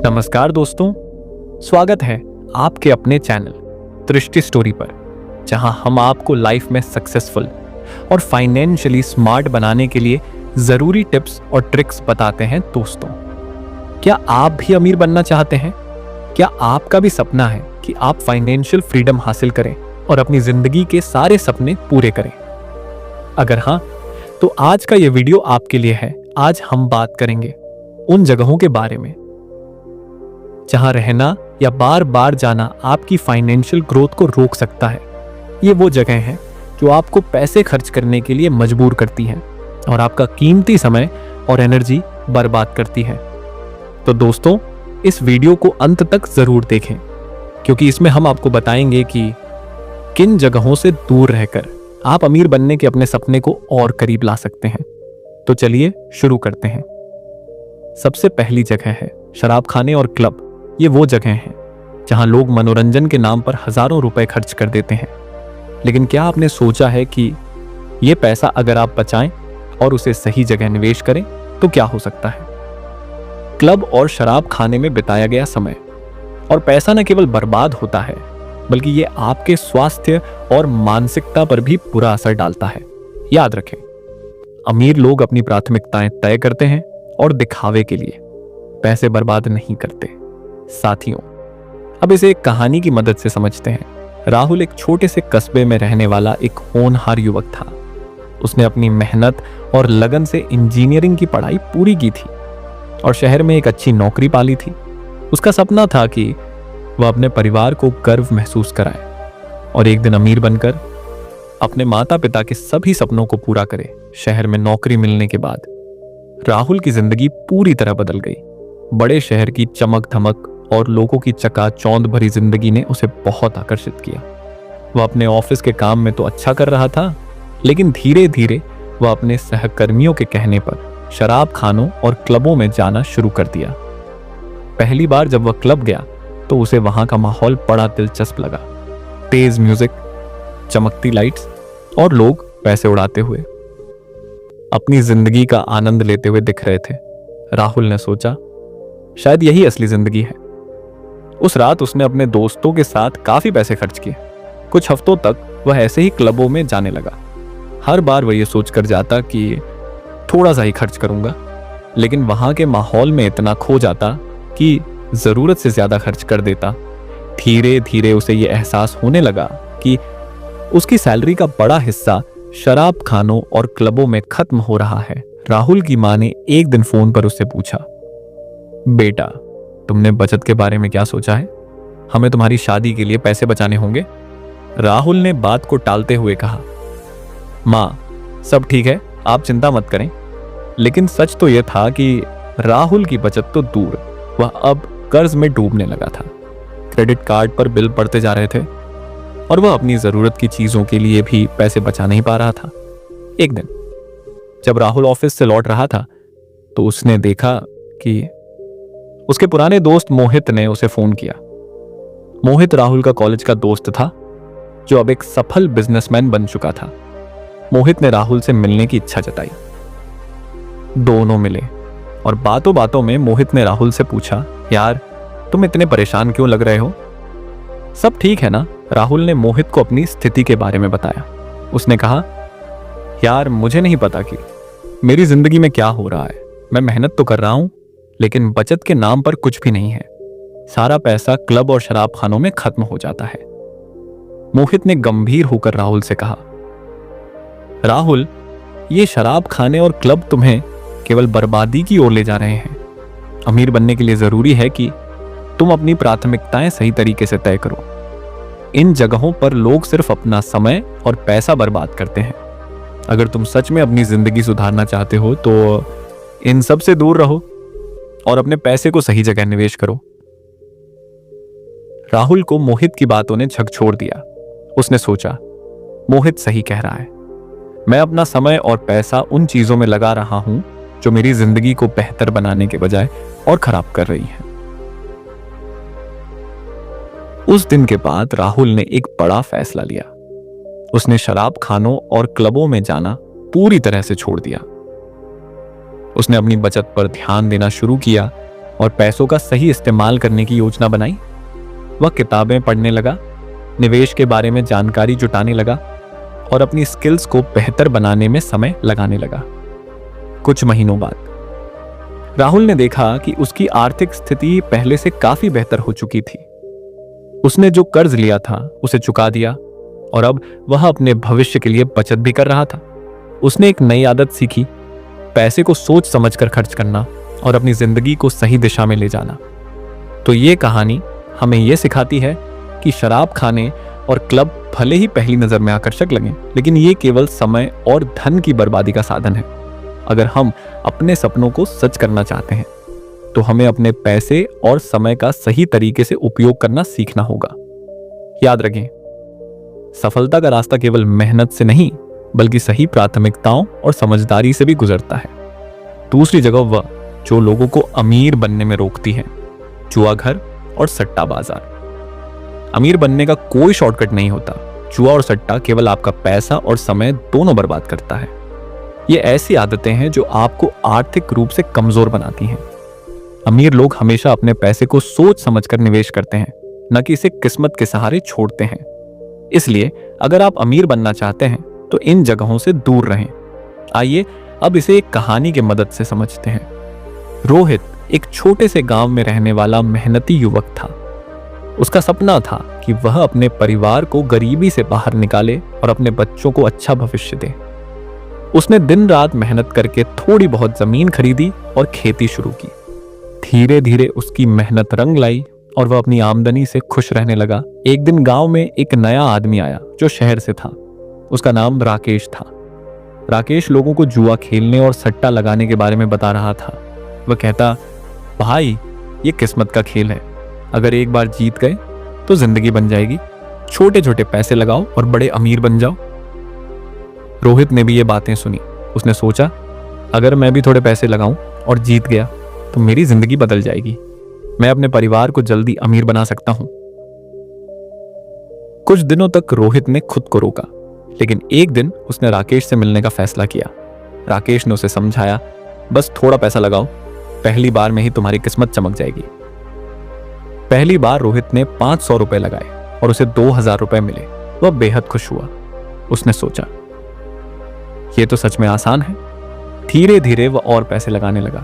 नमस्कार दोस्तों, स्वागत है आपके अपने चैनल दृष्टि स्टोरी पर, जहां हम आपको लाइफ में सक्सेसफुल और फाइनेंशियली स्मार्ट बनाने के लिए जरूरी टिप्स और ट्रिक्स बताते हैं। दोस्तों, क्या आप भी अमीर बनना चाहते हैं? क्या आपका भी सपना है कि आप फाइनेंशियल फ्रीडम हासिल करें और अपनी जिंदगी के सारे सपने पूरे करें? अगर हाँ, तो आज का यह वीडियो आपके लिए है। आज हम बात करेंगे उन जगहों के बारे में जहां रहना या बार बार जाना आपकी फाइनेंशियल ग्रोथ को रोक सकता है। ये वो जगह हैं जो आपको पैसे खर्च करने के लिए मजबूर करती हैं और आपका कीमती समय और एनर्जी बर्बाद करती है। तो दोस्तों, इस वीडियो को अंत तक जरूर देखें, क्योंकि इसमें हम आपको बताएंगे कि किन जगहों से दूर रहकर आप अमीर बनने के अपने सपने को और करीब ला सकते हैं। तो चलिए शुरू करते हैं। सबसे पहली जगह है शराब खाने और क्लब। ये वो जगह हैं जहां लोग मनोरंजन के नाम पर हजारों रुपए खर्च कर देते हैं। लेकिन क्या आपने सोचा है कि ये पैसा अगर आप बचाएं और उसे सही जगह निवेश करें तो क्या हो सकता है? क्लब और शराब खाने में बिताया गया समय और पैसा न केवल बर्बाद होता है, बल्कि ये आपके स्वास्थ्य और मानसिकता पर भी बुरा असर डालता है। याद रखें, अमीर लोग अपनी प्राथमिकताएं तय करते हैं और दिखावे के लिए पैसे बर्बाद नहीं करते। साथियों, अब इसे एक कहानी की मदद से समझते हैं। राहुल एक छोटे से कस्बे में रहने वाला एक होनहार युवक था। उसने अपनी मेहनत और लगन से इंजीनियरिंग की पढ़ाई पूरी की थी और शहर में एक अच्छी नौकरी पाली थी। उसका सपना था कि वह अपने परिवार को गर्व महसूस कराए और एक दिन अमीर बनकर अपने माता पिता के सभी सपनों को पूरा करे। शहर में नौकरी मिलने के बाद राहुल की जिंदगी पूरी तरह बदल गई। बड़े शहर की चमक धमक और लोगों की चकाचौंध भरी जिंदगी ने उसे बहुत आकर्षित किया। वह अपने ऑफिस के काम में तो अच्छा कर रहा था, लेकिन धीरे धीरे वह अपने सहकर्मियों के कहने पर शराब खानों और क्लबों में जाना शुरू कर दिया। पहली बार जब वह क्लब गया तो उसे वहां का माहौल बड़ा दिलचस्प लगा। तेज म्यूजिक, चमकती लाइट्स और लोग पैसे उड़ाते हुए अपनी जिंदगी का आनंद लेते हुए दिख रहे थे। राहुल ने सोचा, शायद यही असली जिंदगी है। उस रात उसने अपने दोस्तों के साथ काफी पैसे खर्च किए। कुछ हफ्तों तक वह ऐसे ही क्लबों में जाने लगा। हर बार वह ये सोचकर जाता कि थोड़ा सा ही खर्च करूंगा, लेकिन वहां के माहौल में इतना खो जाता कि जरूरत से ज्यादा खर्च कर देता। धीरे धीरे उसे यह एहसास होने लगा कि उसकी सैलरी का बड़ा हिस्सा शराब खानों और क्लबों में खत्म हो रहा है। राहुल की मां ने एक दिन फोन पर उससे पूछा, बेटा, तुमने बचत के बारे में क्या सोचा है? हमें तुम्हारी शादी के लिए पैसे बचाने होंगे। राहुल ने बात को टालते हुए कहा, मां, सब ठीक है, आप चिंता मत करें। लेकिन सच तो यह था कि राहुल की बचत तो दूर, वह अब कर्ज में डूबने लगा था। क्रेडिट कार्ड पर बिल पड़ते जा रहे थे और वह अपनी जरूरत की चीजों के लिए भी पैसे बचा नहीं पा रहा था। एक दिन जब राहुल ऑफिस से लौट रहा था तो उसने देखा कि उसके पुराने दोस्त मोहित ने उसे फोन किया। मोहित राहुल का कॉलेज का दोस्त था, जो अब एक सफल बिजनेसमैन बन चुका था। मोहित ने राहुल से मिलने की इच्छा जताई। दोनों मिले और बातों बातों में मोहित ने राहुल से पूछा, यार, तुम इतने परेशान क्यों लग रहे हो? सब ठीक है ना? राहुल ने मोहित को अपनी स्थिति के बारे में बताया। उसने कहा, यार, मुझे नहीं पता कि मेरी जिंदगी में क्या हो रहा है। मैं मेहनत तो कर रहा हूं, लेकिन बचत के नाम पर कुछ भी नहीं है। सारा पैसा क्लब और शराब खानों में खत्म हो जाता है। मोहित ने गंभीर होकर राहुल से कहा, राहुल, ये शराब खाने और क्लब तुम्हें केवल बर्बादी की ओर ले जा रहे हैं। अमीर बनने के लिए जरूरी है कि तुम अपनी प्राथमिकताएं सही तरीके से तय करो। इन जगहों पर लोग सिर्फ अपना समय और पैसा बर्बाद करते हैं। अगर तुम सच में अपनी जिंदगी सुधारना चाहते हो तो इन सब से दूर रहो और अपने पैसे को सही जगह निवेश करो। राहुल को मोहित की बातों ने झकझोर दिया। उसने सोचा, मोहित सही कह रहा है। मैं अपना समय और पैसा उन चीजों में लगा रहा हूं जो मेरी जिंदगी को बेहतर बनाने के बजाय और खराब कर रही हैं। उस दिन के बाद राहुल ने एक बड़ा फैसला लिया। उसने शराब खानों और क्लबों में जाना पूरी तरह से छोड़ दिया। उसने अपनी बचत पर ध्यान देना शुरू किया और पैसों का सही इस्तेमाल करने की योजना बनाई। वह किताबें पढ़ने लगा, निवेश के बारे में जानकारी जुटाने लगा और अपनी स्किल्स को बेहतर बनाने में समय लगाने लगा। कुछ महीनों बाद राहुल ने देखा कि उसकी आर्थिक स्थिति पहले से काफी बेहतर हो चुकी थी। उसने जो कर्ज लिया था उसे चुका दिया और अब वह अपने भविष्य के लिए बचत भी कर रहा था। उसने एक नई आदत सीखी, पैसे को सोच समझकर खर्च करना और अपनी जिंदगी को सही दिशा में ले जाना। तो ये कहानी हमें यह सिखाती है कि शराब खाने और क्लब भले ही पहली नजर में आकर्षक लगें, लेकिन ये केवल समय और धन की बर्बादी का साधन है। अगर हम अपने सपनों को सच करना चाहते हैं तो हमें अपने पैसे और समय का सही तरीके से उपयोग करना सीखना होगा। याद रखें, सफलता का रास्ता केवल मेहनत से नहीं बल्कि सही प्राथमिकताओं और समझदारी से भी गुजरता है। दूसरी जगह वह जो लोगों को अमीर बनने में रोकती है, जुआ घर और सट्टा बाजार। अमीर बनने का कोई शॉर्टकट नहीं होता। जुआ और सट्टा केवल आपका पैसा और समय दोनों बर्बाद करता है। ये ऐसी आदतें हैं जो आपको आर्थिक रूप से कमजोर बनाती हैं। अमीर लोग हमेशा अपने पैसे को सोच समझकर निवेश करते हैं, न कि इसे किस्मत के सहारे छोड़ते हैं। इसलिए अगर आप अमीर बनना चाहते हैं तो इन जगहों से दूर रहें। आइए अब इसे एक कहानी की मदद से समझते हैं। रोहित एक छोटे से गांव में रहने वाला मेहनती युवक था। उसका सपना था कि वह अपने परिवार को गरीबी से बाहर निकाले और अपने बच्चों को अच्छा भविष्य दे। उसने दिन रात मेहनत करके थोड़ी बहुत जमीन खरीदी और खेती शुरू की। धीरे धीरे उसकी मेहनत रंग लाई और वह अपनी आमदनी से खुश रहने लगा। एक दिन गांव में एक नया आदमी आया जो शहर से था। उसका नाम राकेश था। राकेश लोगों को जुआ खेलने और सट्टा लगाने के बारे में बता रहा था। वह कहता, भाई ये किस्मत का खेल है, अगर एक बार जीत गए तो जिंदगी बन जाएगी। छोटे छोटे पैसे लगाओ और बड़े अमीर बन जाओ। रोहित ने भी ये बातें सुनी। उसने सोचा, अगर मैं भी थोड़े पैसे लगाऊं और जीत गया तो मेरी जिंदगी बदल जाएगी। मैं अपने परिवार को जल्दी अमीर बना सकता हूं। कुछ दिनों तक रोहित ने खुद को रोका, लेकिन एक दिन उसने राकेश से मिलने का फैसला किया। राकेश ने उसे समझाया, बस थोड़ा पैसा लगाओ, पहली बार में ही तुम्हारी किस्मत चमक जाएगी। पहली बार रोहित ने 500 रुपए लगाए और उसे 2000 रुपए मिले। वह बेहद खुश हुआ। उसने सोचा, ये तो सच में आसान है। धीरे धीरे वह और पैसे लगाने लगा।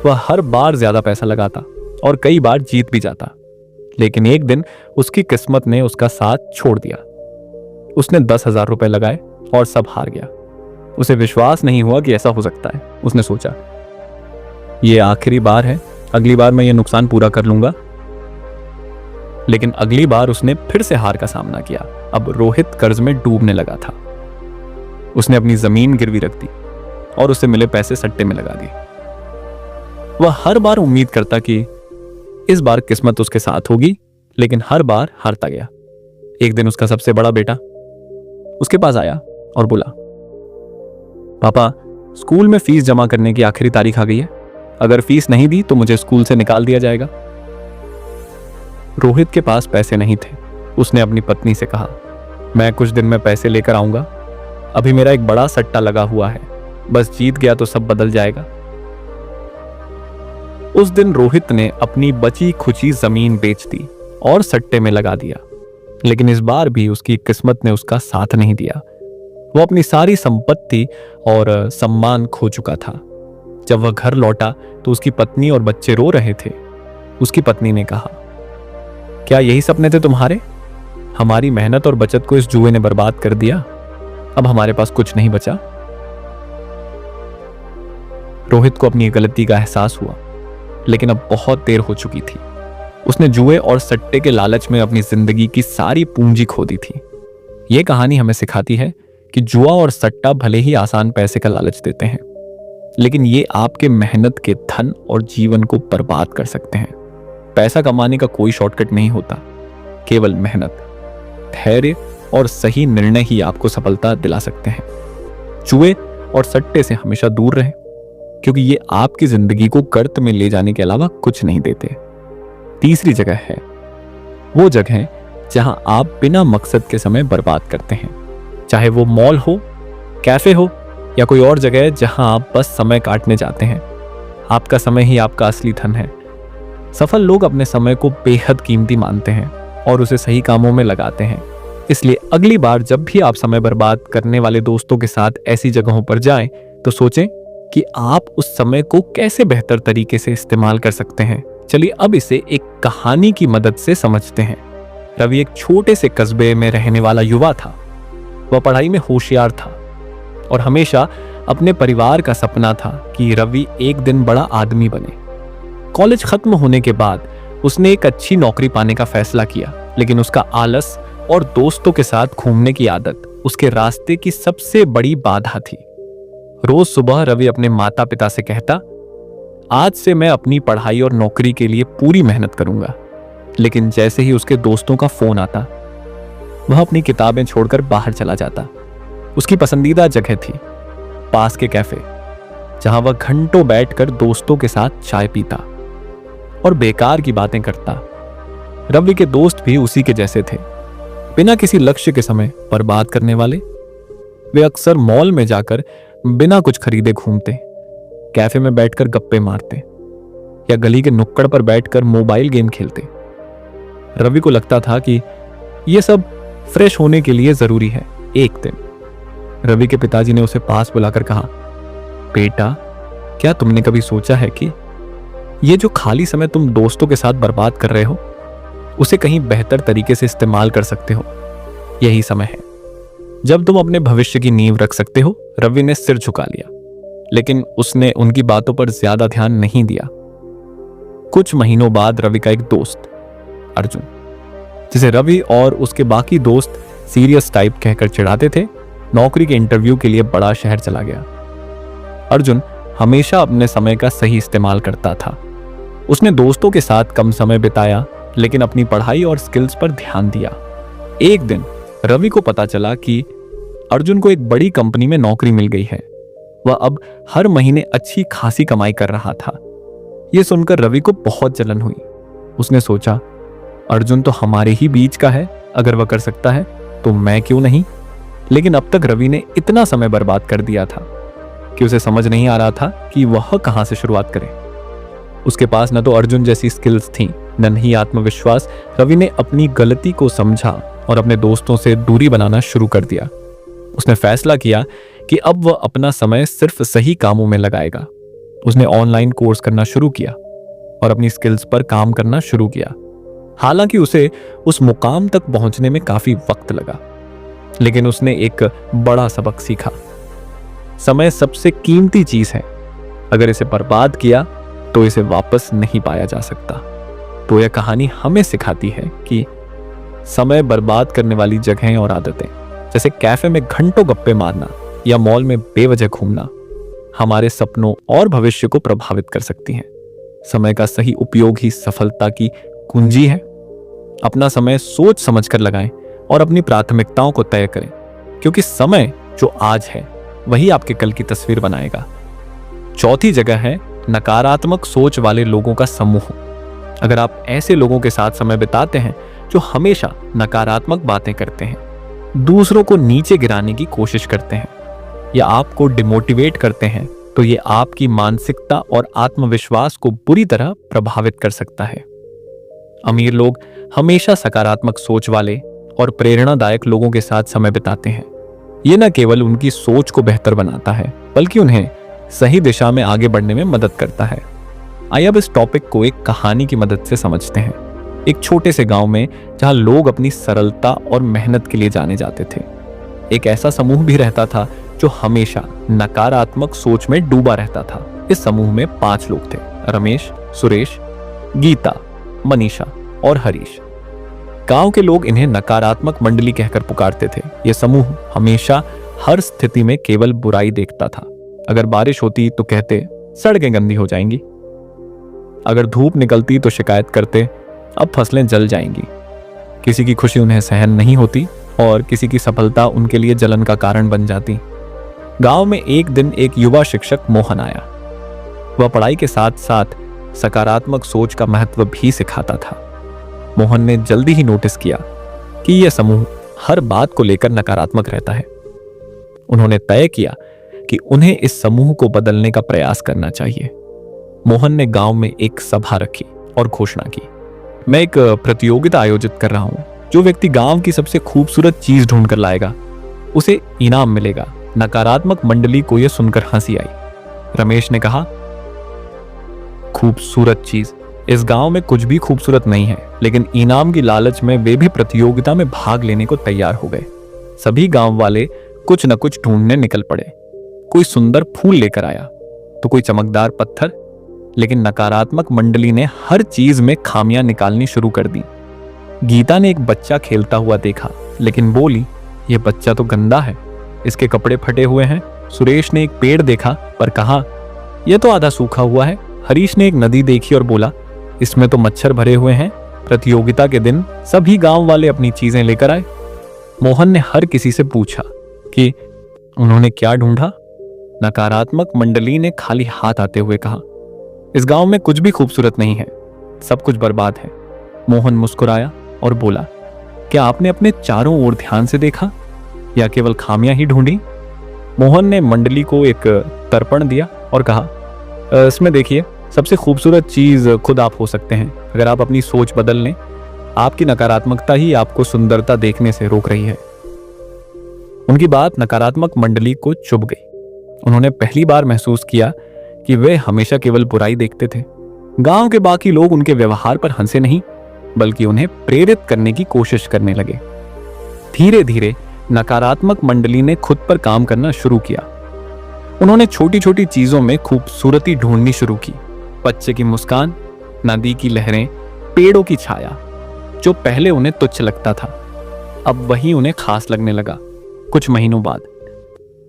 वह हर बार ज्यादा पैसा लगाता और कई बार जीत भी जाता, लेकिन एक दिन उसकी किस्मत ने उसका साथ छोड़ दिया। उसने 10,000 रुपए लगाए और सब हार गया। उसे विश्वास नहीं हुआ कि ऐसा हो सकता है। उसने सोचा, ये आखिरी बार है, अगली बार मैं ये नुकसान पूरा कर लूंगा। लेकिन अगली बार उसने फिर से हार का सामना किया। अब रोहित कर्ज में डूबने लगा था। उसने अपनी जमीन गिरवी रख दी और उसे मिले पैसे सट्टे में लगा दिए। वह हर बार उम्मीद करता कि इस बार किस्मत उसके साथ होगी, लेकिन हर बार हारता गया। एक दिन उसका सबसे बड़ा बेटा उसके पास आया और बोला, पापा, स्कूल में फीस जमा करने की आखिरी तारीख आ गई है। अगर फीस नहीं दी तो मुझे स्कूल से निकाल दिया जाएगा। रोहित के पास पैसे नहीं थे। उसने अपनी पत्नी से कहा, मैं कुछ दिन में पैसे लेकर आऊंगा। अभी मेरा एक बड़ा सट्टा लगा हुआ है, बस जीत गया तो सब बदल जाएगा। उस दिन रोहित ने अपनी बची खुची जमीन बेच दी और सट्टे में लगा दिया, लेकिन इस बार भी उसकी किस्मत ने उसका साथ नहीं दिया। वो अपनी सारी संपत्ति और सम्मान खो चुका था। जब वह घर लौटा तो उसकी पत्नी और बच्चे रो रहे थे। उसकी पत्नी ने कहा, क्या यही सपने थे तुम्हारे? हमारी मेहनत और बचत को इस जुए ने बर्बाद कर दिया। अब हमारे पास कुछ नहीं बचा। रोहित को अपनी गलती का एहसास हुआ, लेकिन अब बहुत देर हो चुकी थी। उसने जुए और सट्टे के लालच में अपनी जिंदगी की सारी पूंजी खो दी थी। यह कहानी हमें सिखाती है कि जुआ और सट्टा भले ही आसान पैसे का लालच देते हैं, लेकिन ये आपके मेहनत के धन और जीवन को बर्बाद कर सकते हैं। पैसा कमाने का कोई शॉर्टकट नहीं होता, केवल मेहनत, धैर्य और सही निर्णय ही आपको सफलता दिला सकते हैं। जुए और सट्टे से हमेशा दूर रहें, क्योंकि ये आपकी जिंदगी को गर्त में ले जाने के अलावा कुछ नहीं देते। तीसरी जगह है वो जगह जहां आप बिना मकसद के समय बर्बाद करते हैं, चाहे वो मॉल हो, कैफे हो या कोई और जगह जहां आप बस समय काटने जाते हैं। आपका समय ही आपका असली धन है, सफल लोग अपने समय को बेहद कीमती मानते हैं और उसे सही कामों में लगाते हैं। इसलिए अगली बार जब भी आप समय बर्बाद करने वाले दोस्तों के साथ ऐसी जगहों पर जाएं, तो सोचें कि आप उस समय को कैसे बेहतर तरीके से इस्तेमाल कर सकते हैं। चलिए अब इसे एक कहानी की मदद से समझते हैं। रवि एक छोटे से कस्बे में रहने वाला युवा था। वह पढ़ाई में होशियार था और हमेशा अपने परिवार का सपना था कि रवि एक दिन बड़ा आदमी बने। कॉलेज खत्म होने के बाद उसने एक अच्छी नौकरी पाने का फैसला किया, लेकिन उसका आलस और दोस्तों के साथ घूमने की आदत उसके रास्ते की सबसे बड़ी बाधा थी। रोज सुबह रवि अपने माता पिता से कहता, आज से मैं अपनी पढ़ाई और नौकरी के लिए पूरी मेहनत करूंगा। लेकिन जैसे ही उसके दोस्तों का फोन आता, वह अपनी किताबें छोड़कर बाहर चला जाता। उसकी पसंदीदा जगह थी पास के कैफे, जहां वह घंटों बैठकर दोस्तों के साथ चाय पीता और बेकार की बातें करता। रवि के दोस्त भी उसी के जैसे थे, बिना किसी लक्ष्य के समय बर्बाद करने वाले। वे अक्सर मॉल में जाकर बिना कुछ खरीदे घूमते, कैफे में बैठकर गप्पे मारते या गली के नुक्कड़ पर बैठकर मोबाइल गेम खेलते। रवि को लगता था कि यह सब फ्रेश होने के लिए जरूरी है। एक दिन रवि के पिताजी ने उसे पास बुलाकर कहा, बेटा, क्या तुमने कभी सोचा है कि ये जो खाली समय तुम दोस्तों के साथ बर्बाद कर रहे हो, उसे कहीं बेहतर तरीके से इस्तेमाल कर सकते हो? यही समय है जब तुम अपने भविष्य की नींव रख सकते हो। रवि ने सिर झुका लिया, लेकिन उसने उनकी बातों पर ज्यादा ध्यान नहीं दिया। कुछ महीनों बाद रवि का एक दोस्त अर्जुन, जिसे रवि और उसके बाकी दोस्त सीरियस टाइप कहकर चिढ़ाते थे, नौकरी के इंटरव्यू के लिए बड़ा शहर चला गया। अर्जुन हमेशा अपने समय का सही इस्तेमाल करता था। उसने दोस्तों के साथ कम समय बिताया, लेकिन अपनी पढ़ाई और स्किल्स पर ध्यान दिया। एक दिन रवि को पता चला कि अर्जुन को एक बड़ी कंपनी में नौकरी मिल गई है। वह अब हर महीने अच्छी खासी कमाई कर रहा था। यह सुनकर रवि को बहुत जलन हुई। उसने सोचा, अर्जुन तो हमारे ही बीच का है, अगर वह कर सकता है तो मैं क्यों नहीं? लेकिन अब तक रवि ने इतना समय बर्बाद कर दिया था कि उसे समझ नहीं आ रहा था कि वह कहां से शुरुआत करे। उसके पास न तो अर्जुन जैसी स्किल्स थी, न ही आत्मविश्वास। रवि ने अपनी गलती को समझा और अपने दोस्तों से दूरी बनाना शुरू कर दिया। उसने फैसला किया कि अब वह अपना समय सिर्फ सही कामों में लगाएगा। उसने ऑनलाइन कोर्स करना शुरू किया और अपनी स्किल्स पर काम करना शुरू किया। हालांकि उसे उस मुकाम तक पहुंचने में काफी वक्त लगा, लेकिन उसने एक बड़ा सबक सीखा। समय सबसे कीमती चीज है, अगर इसे बर्बाद किया तो इसे वापस नहीं पाया जा सकता। तो यह कहानी हमें सिखाती है कि समय बर्बाद करने वाली जगहें और आदतें, जैसे कैफे में घंटों गप्पे मारना या मॉल में बेवजह घूमना, हमारे सपनों और भविष्य को प्रभावित कर सकती हैं। समय का सही उपयोग ही सफलता की कुंजी है। अपना समय सोच समझकर लगाएं और अपनी प्राथमिकताओं को तय करें, क्योंकि समय जो आज है वही आपके कल की तस्वीर बनाएगा। चौथी जगह है नकारात्मक सोच वाले लोगों का समूह। अगर आप ऐसे लोगों के साथ समय बिताते हैं जो हमेशा नकारात्मक बातें करते हैं, दूसरों को नीचे गिराने की कोशिश करते हैं या आपको डिमोटिवेट करते हैं, तो ये आपकी मानसिकता और आत्मविश्वास को बुरी तरह प्रभावित कर सकता है। अमीर लोग हमेशा सकारात्मक सोच वाले और प्रेरणादायक लोगों के साथ समय बिताते हैं। ये न केवल उनकी सोच को बेहतर बनाता है, बल्कि उन्हें सही दिशा में आगे बढ़ने में मदद करता है। आइए अब इस टॉपिक को एक कहानी की मदद से समझते हैं। एक छोटे से गांव में, जहां लोग अपनी सरलता और मेहनत के लिए जाने जाते थे, एक ऐसा समूह भी रहता था जो हमेशा नकारात्मक सोच में डूबा रहता था। इस समूह में 5 लोग थे: रमेश, सुरेश, गीता, मनीषा और हरीश। गांव के लोग इन्हें नकारात्मक मंडली कहकर पुकारते थे। यह समूह हमेशा हर स्थिति में केवल बुराई देखता था। अगर बारिश होती तो कहते सड़कें गंदी हो जाएंगी, अगर धूप निकलती तो शिकायत करते अब फसलें जल जाएंगी। किसी की खुशी उन्हें सहन नहीं होती और किसी की सफलता उनके लिए जलन का कारण बन जाती। गांव में एक दिन एक युवा शिक्षक मोहन आया। वह पढ़ाई के साथ साथ सकारात्मक सोच का महत्व भी सिखाता था। मोहन ने जल्दी ही नोटिस किया कि यह समूह हर बात को लेकर नकारात्मक रहता है। उन्होंने तय किया कि उन्हें इस समूह को बदलने का प्रयास करना चाहिए। मोहन ने गांव में एक सभा रखी और घोषणा की, मैं एक प्रतियोगिता आयोजित कर रहा हूं। जो व्यक्ति गांव की सबसे खूबसूरत चीज ढूंढ कर लाएगा उसे इनाम मिलेगा। नकारात्मक मंडली को यह सुनकर हंसी आई। रमेश ने कहा, खूबसूरत चीज? इस गांव में कुछ भी खूबसूरत नहीं है। लेकिन इनाम की लालच में वे भी प्रतियोगिता में भाग लेने को तैयार हो गए। सभी गांव वाले कुछ न कुछ ढूंढने निकल पड़े। कोई सुंदर फूल लेकर आया तो कोई चमकदार पत्थर, लेकिन नकारात्मक मंडली ने हर चीज में खामियां निकालनी शुरू कर दी। गीता ने एक बच्चा खेलता हुआ देखा, लेकिन बोली, यह बच्चा तो गंदा है, इसके कपड़े फटे हुए हैं। सुरेश ने एक पेड़ देखा पर कहा, यह तो आधा सूखा हुआ है। हरीश ने एक नदी देखी और बोला, इसमें तो मच्छर भरे हुए हैं। प्रतियोगिता के दिन सभी गांव वाले अपनी चीजें लेकर आए। मोहन ने हर किसी से पूछा कि उन्होंने क्या ढूंढा। नकारात्मक मंडली ने खाली हाथ आते हुए कहा, इस गांव में कुछ भी खूबसूरत नहीं है, सब कुछ बर्बाद है। मोहन मुस्कुराया और बोला, क्या आपने अपने चारों ओर ध्यान से देखा या केवल खामियां ही ढूंढी? मोहन ने मंडली को एक तर्पण दिया और कहा, इसमें देखिए, सबसे खूबसूरत चीज खुद आप हो सकते हैं अगर आप अपनी सोच बदल लें। आपकी नकारात्मकता ही आपको सुंदरता देखने से रोक रही है। उनकी बात नकारात्मक मंडली को चुभ गई। उन्होंने पहली बार महसूस किया कि वे हमेशा केवल बुराई देखते थे। गांव के बाकी लोग उनके व्यवहार पर हंसे नहीं, बल्कि उन्हें प्रेरित करने की कोशिश करने लगे। धीरे धीरे नकारात्मक मंडली ने खुद पर काम करना शुरू किया। उन्होंने छोटी छोटी चीजों में खूबसूरती ढूंढनी शुरू की। बच्चे की मुस्कान, नदी की लहरें, पेड़ों की छाया। जो पहले उन्हें तुच्छ लगता था, अब वही उन्हें खास लगने लगा। कुछ महीनों बाद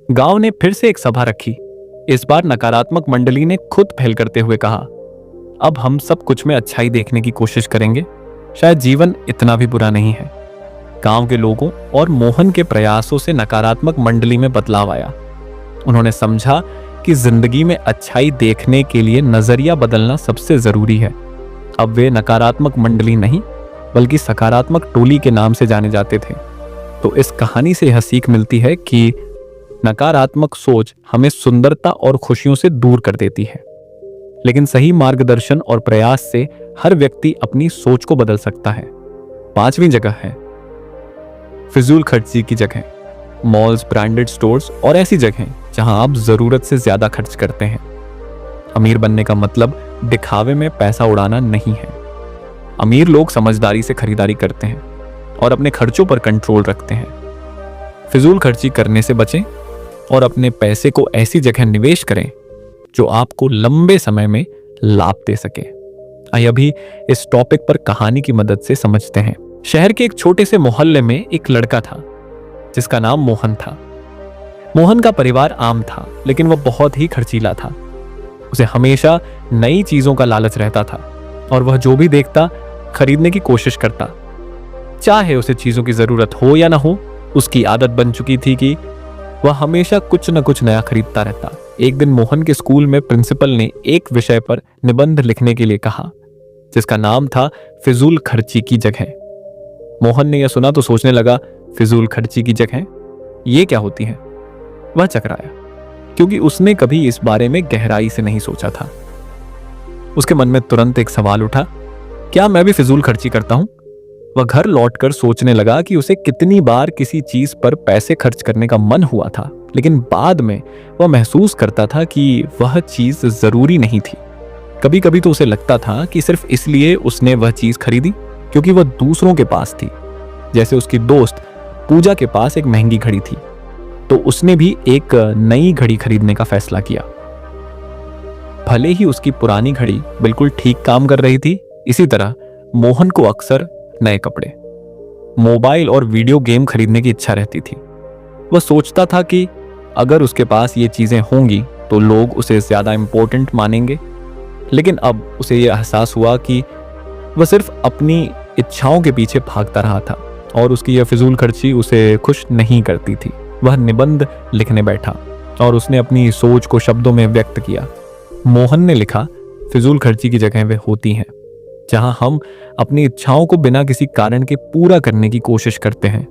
गांव ने फिर से एक सभा रखी। इस बार नकारात्मक मंडली ने खुद पहल करते हुए कहा, अब हम सब कुछ में अच्छाई देखने की कोशिश करेंगे। शायद जीवन इतना भी बुरा नहीं है। गांव के लोगों और मोहन के प्रयासों से नकारात्मक मंडली में बदलाव आया। उन्होंने समझा कि जिंदगी में अच्छाई देखने के लिए नजरिया बदलना सबसे जरूरी है। अब वे नकारात्मक मंडली नहीं, बल्कि सकारात्मक टोली के नाम से जाने जाते थे। तो इस कहानी से यह सीख मिलती है कि नकारात्मक सोच हमें सुंदरता और खुशियों से दूर कर देती है, लेकिन सही मार्गदर्शन और प्रयास से हर व्यक्ति अपनी सोच को बदल सकता है। 5वीं जगह है फिजूल खर्ची की जगह। मॉल्स, ब्रांडेड स्टोर्स और ऐसी जगहें जहां आप जरूरत से ज्यादा खर्च करते हैं। अमीर बनने का मतलब दिखावे में पैसा उड़ाना नहीं है। अमीर लोग समझदारी से खरीदारी करते हैं और अपने खर्चों पर कंट्रोल रखते हैं। फिजूल खर्ची करने से बचें और अपने पैसे को ऐसी जगह निवेश करें जो आपको लंबे समय में लाभ दे सके। आइए अभी इस टॉपिक पर कहानी की मदद से समझते हैं। शहर के एक छोटे से मोहल्ले में एक लड़का था जिसका नाम मोहन था। मोहन का परिवार आम था, लेकिन वह बहुत ही खर्चीला था। उसे हमेशा नई चीजों का लालच रहता था और वह जो भी देखता खरीदने की कोशिश करता, चाहे उसे चीजों की जरूरत हो या ना हो। उसकी आदत बन चुकी थी कि वह हमेशा कुछ न कुछ नया खरीदता रहता। एक दिन मोहन के स्कूल में प्रिंसिपल ने एक विषय पर निबंध लिखने के लिए कहा जिसका नाम था फिजूल खर्ची की जगह। मोहन ने यह सुना तो सोचने लगा, फिजूल खर्ची की जगह, ये क्या होती है? वह चकराया, क्योंकि उसने कभी इस बारे में गहराई से नहीं सोचा था। उसके मन में तुरंत एक सवाल उठा, क्या मैं भी फिजूल खर्ची करता हूं? वह घर लौटकर सोचने लगा कि उसे कितनी बार किसी चीज पर पैसे खर्च करने का मन हुआ था, लेकिन बाद में वह महसूस करता था कि वह चीज जरूरी नहीं थी। कभी कभी तो उसे लगता था कि सिर्फ इसलिए उसने वह चीज खरीदी क्योंकि वह दूसरों के पास थी। जैसे उसकी दोस्त पूजा के पास एक महंगी घड़ी थी, तो उसने भी एक नई घड़ी खरीदने का फैसला किया। भले ही उसकी पुरानी घड़ी बिल्कुल ठीक काम कर रही थी। इसी तरह मोहन को अक्सर नए कपड़े, मोबाइल और वीडियो गेम खरीदने की इच्छा रहती थी। वह सोचता था कि अगर उसके पास ये चीजें होंगी तो लोग उसे ज्यादा इंपॉर्टेंट मानेंगे। लेकिन अब उसे यह एहसास हुआ कि वह सिर्फ अपनी इच्छाओं के पीछे भागता रहा था और उसकी यह फिजूल खर्ची उसे खुश नहीं करती थी। वह निबंध लिखने बैठा और उसने अपनी सोच को शब्दों में व्यक्त किया। मोहन ने लिखा, फिजूल खर्ची की जगह वे होती हैं जहां हम अपनी इच्छाओं को बिना किसी कारण के पूरा करने की कोशिश करते हैं।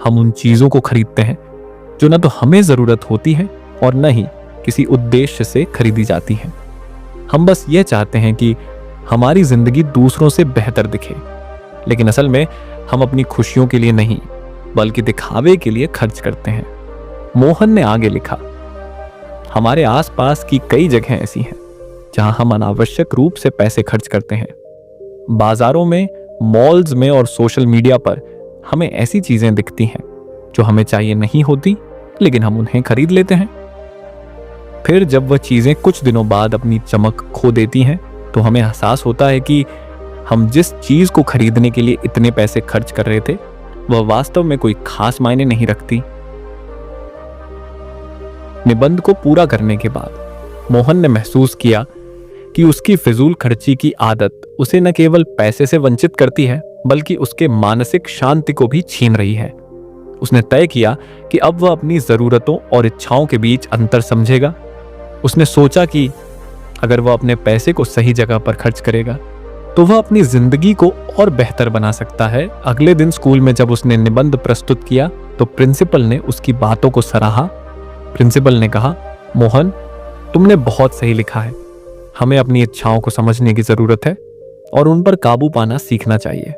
हम उन चीजों को खरीदते हैं जो न तो हमें जरूरत होती है और न ही किसी उद्देश्य से खरीदी जाती हैं। हम बस ये चाहते हैं कि हमारी जिंदगी दूसरों से बेहतर दिखे। लेकिन असल में हम अपनी खुशियों के लिए नहीं बल्कि दिखावे के लिए खर्च करते हैं। मोहन ने आगे लिखा, हमारे आसपास की कई जगहें ऐसी हैं जहां हम अनावश्यक रूप से पैसे खर्च करते हैं। बाजारों में, मॉल्स में और सोशल मीडिया पर हमें ऐसी चीजें दिखती हैं जो हमें चाहिए नहीं होती, लेकिन हम उन्हें खरीद लेते हैं। फिर जब वह चीजें कुछ दिनों बाद अपनी चमक खो देती हैं तो हमें एहसास होता है कि हम जिस चीज को खरीदने के लिए इतने पैसे खर्च कर रहे थे वह वास्तव में कोई खास मायने नहीं रखती। निबंध को पूरा करने के बाद मोहन ने महसूस किया कि उसकी फिजूल खर्ची की आदत उसे न केवल पैसे से वंचित करती है बल्कि उसके मानसिक शांति को भी छीन रही है। उसने तय किया कि अब वह अपनी जरूरतों और इच्छाओं के बीच अंतर समझेगा। उसने सोचा कि अगर वह अपने पैसे को सही जगह पर खर्च करेगा तो वह अपनी जिंदगी को और बेहतर बना सकता है। अगले दिन स्कूल में जब उसने निबंध प्रस्तुत किया तो प्रिंसिपल ने उसकी बातों को सराहा। प्रिंसिपल ने कहा, मोहन, तुमने बहुत सही लिखा है। हमें अपनी इच्छाओं को समझने की जरूरत है और उन पर काबू पाना सीखना चाहिए।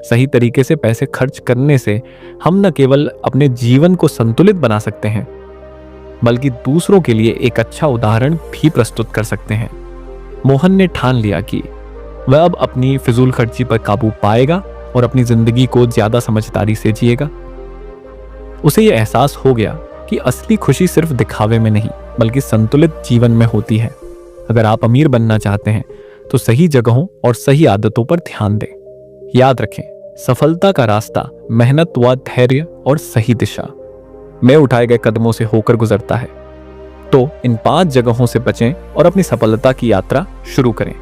सही तरीके से पैसे खर्च करने से हम न केवल अपने जीवन को संतुलित बना सकते हैं बल्कि दूसरों के लिए एक अच्छा उदाहरण भी प्रस्तुत कर सकते हैं। मोहन ने ठान लिया कि वह अब अपनी फिजूल खर्ची पर काबू पाएगा और अपनी जिंदगी को ज्यादा समझदारी से जिएगा। उसे यह एहसास हो गया कि असली खुशी सिर्फ दिखावे में नहीं बल्कि संतुलित जीवन में होती है। अगर आप अमीर बनना चाहते हैं तो सही जगहों और सही आदतों पर ध्यान दें। याद रखें, सफलता का रास्ता मेहनत व धैर्य और सही दिशा में उठाए गए कदमों से होकर गुजरता है। तो इन 5 जगहों से बचें और अपनी सफलता की यात्रा शुरू करें।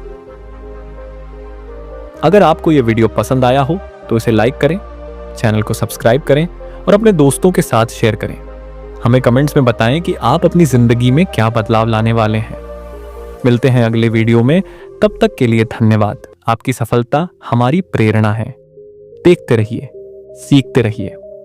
अगर आपको यह वीडियो पसंद आया हो तो इसे लाइक करें, चैनल को सब्सक्राइब करें और अपने दोस्तों के साथ शेयर करें। हमें कमेंट्स में बताएं कि आप अपनी जिंदगी में क्या बदलाव लाने वाले हैं। मिलते हैं अगले वीडियो में, तब तक के लिए धन्यवाद। आपकी सफलता हमारी प्रेरणा है। देखते रहिए, सीखते रहिए।